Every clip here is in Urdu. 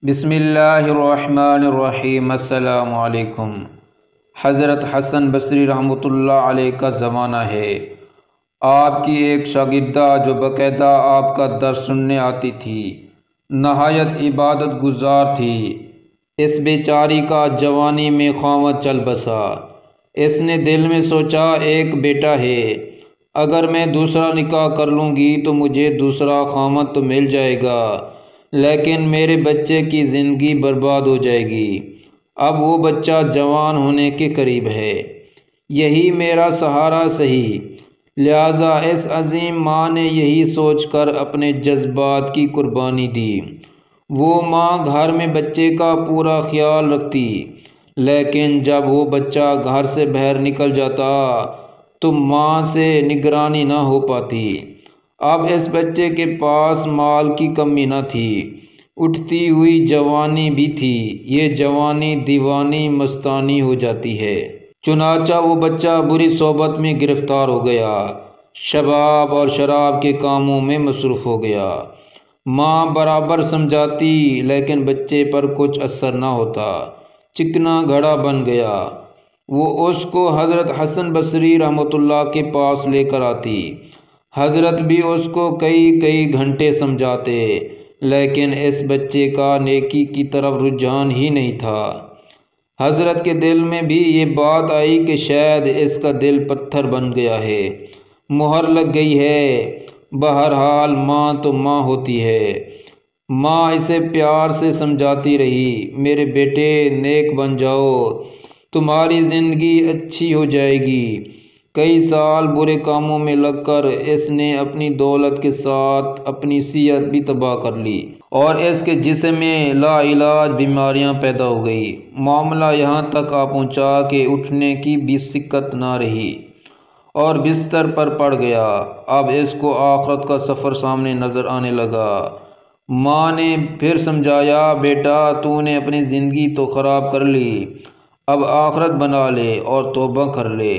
بسم اللہ الرحمن الرحیم۔ السلام علیکم۔ حضرت حسن بصری رحمۃ اللہ علیہ کا زمانہ ہے۔ آپ کی ایک شاگردہ جو باقاعدہ آپ کا درس سننے آتی تھی، نہایت عبادت گزار تھی۔ اس بیچاری کا جوانی میں خاوند چل بسا۔ اس نے دل میں سوچا ایک بیٹا ہے، اگر میں دوسرا نکاح کر لوں گی تو مجھے دوسرا خاوند تو مل جائے گا، لیکن میرے بچے کی زندگی برباد ہو جائے گی۔ اب وہ بچہ جوان ہونے کے قریب ہے، یہی میرا سہارا صحیح۔ لہٰذا اس عظیم ماں نے یہی سوچ کر اپنے جذبات کی قربانی دی۔ وہ ماں گھر میں بچے کا پورا خیال رکھتی، لیکن جب وہ بچہ گھر سے باہر نکل جاتا تو ماں سے نگرانی نہ ہو پاتی۔ اب اس بچے کے پاس مال کی کمی نہ تھی، اٹھتی ہوئی جوانی بھی تھی۔ یہ جوانی دیوانی مستانی ہو جاتی ہے۔ چنانچہ وہ بچہ بری صحبت میں گرفتار ہو گیا، شباب اور شراب کے کاموں میں مصروف ہو گیا۔ ماں برابر سمجھاتی لیکن بچے پر کچھ اثر نہ ہوتا، چکنا گھڑا بن گیا۔ وہ اس کو حضرت حسن بصری رحمۃ اللہ کے پاس لے کر آتی۔ حضرت بھی اس کو کئی گھنٹے سمجھاتے، لیکن اس بچے کا نیکی کی طرف رجحان ہی نہیں تھا۔ حضرت کے دل میں بھی یہ بات آئی کہ شاید اس کا دل پتھر بن گیا ہے، مہر لگ گئی ہے۔ بہرحال ماں تو ماں ہوتی ہے۔ ماں اسے پیار سے سمجھاتی رہی، میرے بیٹے نیک بن جاؤ، تمہاری زندگی اچھی ہو جائے گی۔ کئی سال برے کاموں میں لگ کر اس نے اپنی دولت کے ساتھ اپنی صحت بھی تباہ کر لی، اور اس کے جسم میں لا علاج بیماریاں پیدا ہو گئی۔ معاملہ یہاں تک آ پہنچا کہ اٹھنے کی بھی سکت نہ رہی اور بستر پر پڑ گیا۔ اب اس کو آخرت کا سفر سامنے نظر آنے لگا۔ ماں نے پھر سمجھایا، بیٹا تو نے اپنی زندگی تو خراب کر لی، اب آخرت بنا لے اور توبہ کر لے۔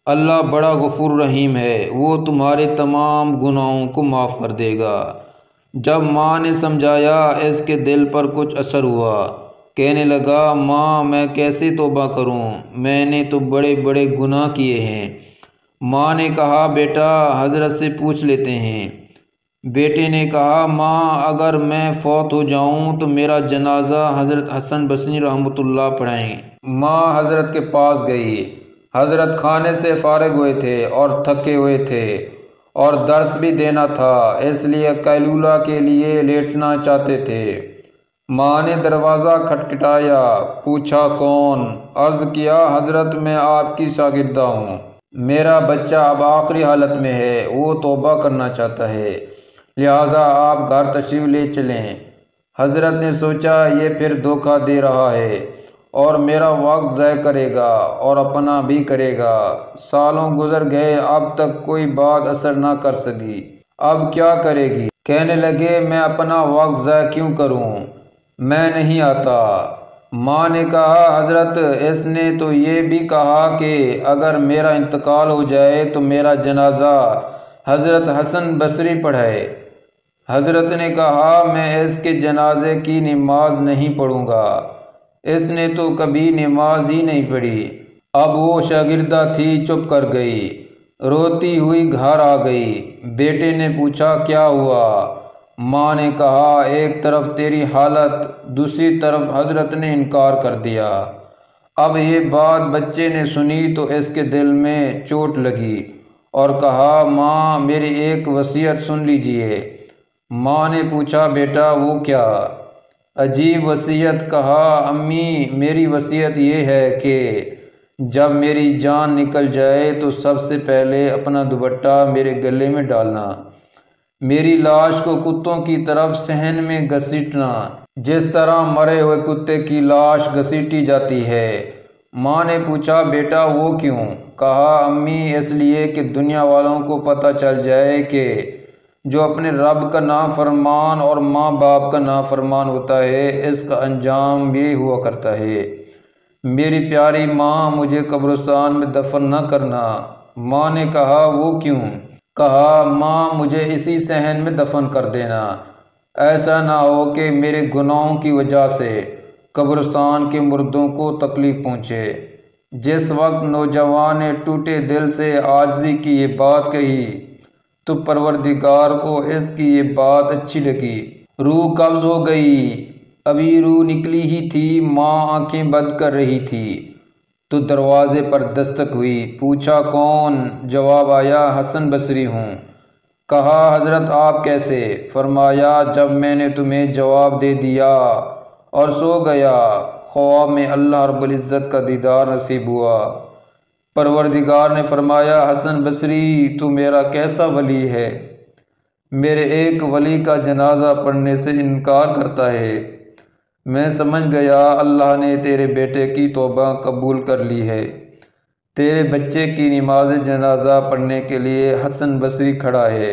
اللہ بڑا غفور رحیم ہے، وہ تمہارے تمام گناہوں کو معاف کر دے گا۔ جب ماں نے سمجھایا، اس کے دل پر کچھ اثر ہوا۔ کہنے لگا، ماں میں کیسے توبہ کروں، میں نے تو بڑے گناہ کیے ہیں۔ ماں نے کہا، بیٹا حضرت سے پوچھ لیتے ہیں۔ بیٹے نے کہا، ماں اگر میں فوت ہو جاؤں تو میرا جنازہ حضرت حسن بصری رحمۃ اللہ پڑھائیں۔ ماں حضرت کے پاس گئی۔ حضرت کھانے سے فارغ ہوئے تھے اور تھکے ہوئے تھے، اور درس بھی دینا تھا، اس لیے قیلولہ کے لیے لیٹنا چاہتے تھے۔ ماں نے دروازہ کھٹکھٹایا، پوچھا کون؟ عرض کیا، حضرت میں آپ کی شاگردہ ہوں، میرا بچہ اب آخری حالت میں ہے، وہ توبہ کرنا چاہتا ہے، لہٰذا آپ گھر تشریف لے چلیں۔ حضرت نے سوچا یہ پھر دھوکہ دے رہا ہے اور میرا وقت ضائع کرے گا اور اپنا بھی کرے گا۔ سالوں گزر گئے، اب تک کوئی بات اثر نہ کر سکی، اب کیا کرے گی؟ کہنے لگے، میں اپنا وقت ضائع کیوں کروں، میں نہیں آتا۔ ماں نے کہا، حضرت اس نے تو یہ بھی کہا کہ اگر میرا انتقال ہو جائے تو میرا جنازہ حضرت حسن بصری پڑھائے۔ حضرت نے کہا، میں اس کے جنازے کی نماز نہیں پڑھوں گا، اس نے تو کبھی نماز ہی نہیں پڑھی۔ اب وہ شاگردہ تھی، چپ کر گئی، روتی ہوئی گھر آ گئی۔ بیٹے نے پوچھا، کیا ہوا؟ ماں نے کہا، ایک طرف تیری حالت، دوسری طرف حضرت نے انکار کر دیا۔ اب یہ بات بچے نے سنی تو اس کے دل میں چوٹ لگی اور کہا، ماں میری ایک وصیت سن لیجیے۔ ماں نے پوچھا، بیٹا وہ کیا؟ عجیب وصیت؟ کہا، امی میری وصیت یہ ہے کہ جب میری جان نکل جائے تو سب سے پہلے اپنا دوپٹہ میرے گلے میں ڈالنا، میری لاش کو کتوں کی طرف صحن میں گھسیٹنا، جس طرح مرے ہوئے کتے کی لاش گھسیٹی جاتی ہے۔ ماں نے پوچھا، بیٹا وہ کیوں؟ کہا، امی اس لیے کہ دنیا والوں کو پتہ چل جائے کہ جو اپنے رب کا نافرمان اور ماں باپ کا نافرمان ہوتا ہے، اس کا انجام یہ ہوا کرتا ہے۔ میری پیاری ماں، مجھے قبرستان میں دفن نہ کرنا۔ ماں نے کہا، وہ کیوں؟ کہا، ماں مجھے اسی صحن میں دفن کر دینا، ایسا نہ ہو کہ میرے گناہوں کی وجہ سے قبرستان کے مردوں کو تکلیف پہنچے۔ جس وقت نوجوان نے ٹوٹے دل سے عاجزی کی یہ بات کہی تو پروردگار کو اس کی یہ بات اچھی لگی۔ روح قبض ہو گئی، ابھی روح نکلی ہی تھی، ماں آنکھیں بند کر رہی تھی تو دروازے پر دستک ہوئی۔ پوچھا کون؟ جواب آیا حسن بصری ہوں۔ کہا حضرت آپ کیسے؟ فرمایا جب میں نے تمہیں جواب دے دیا اور سو گیا، خواب میں اللہ رب العزت کا دیدار نصیب ہوا۔ پروردگار نے فرمایا حسن بصری تو میرا کیسا ولی ہے، میرے ایک ولی کا جنازہ پڑھنے سے انکار کرتا ہے۔ میں سمجھ گیا اللہ نے تیرے بیٹے کی توبہ قبول کر لی ہے۔ تیرے بچے کی نماز جنازہ پڑھنے کے لیے حسن بصری کھڑا ہے۔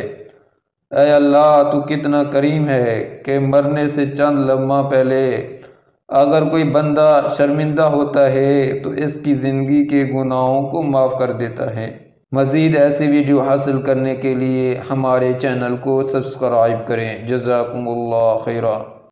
اے اللہ تو کتنا کریم ہے کہ مرنے سے چند لمحہ پہلے اگر کوئی بندہ شرمندہ ہوتا ہے تو اس کی زندگی کے گناہوں کو معاف کر دیتا ہے۔ مزید ایسی ویڈیو حاصل کرنے کے لیے ہمارے چینل کو سبسکرائب کریں۔ جزاکم اللہ خیرا۔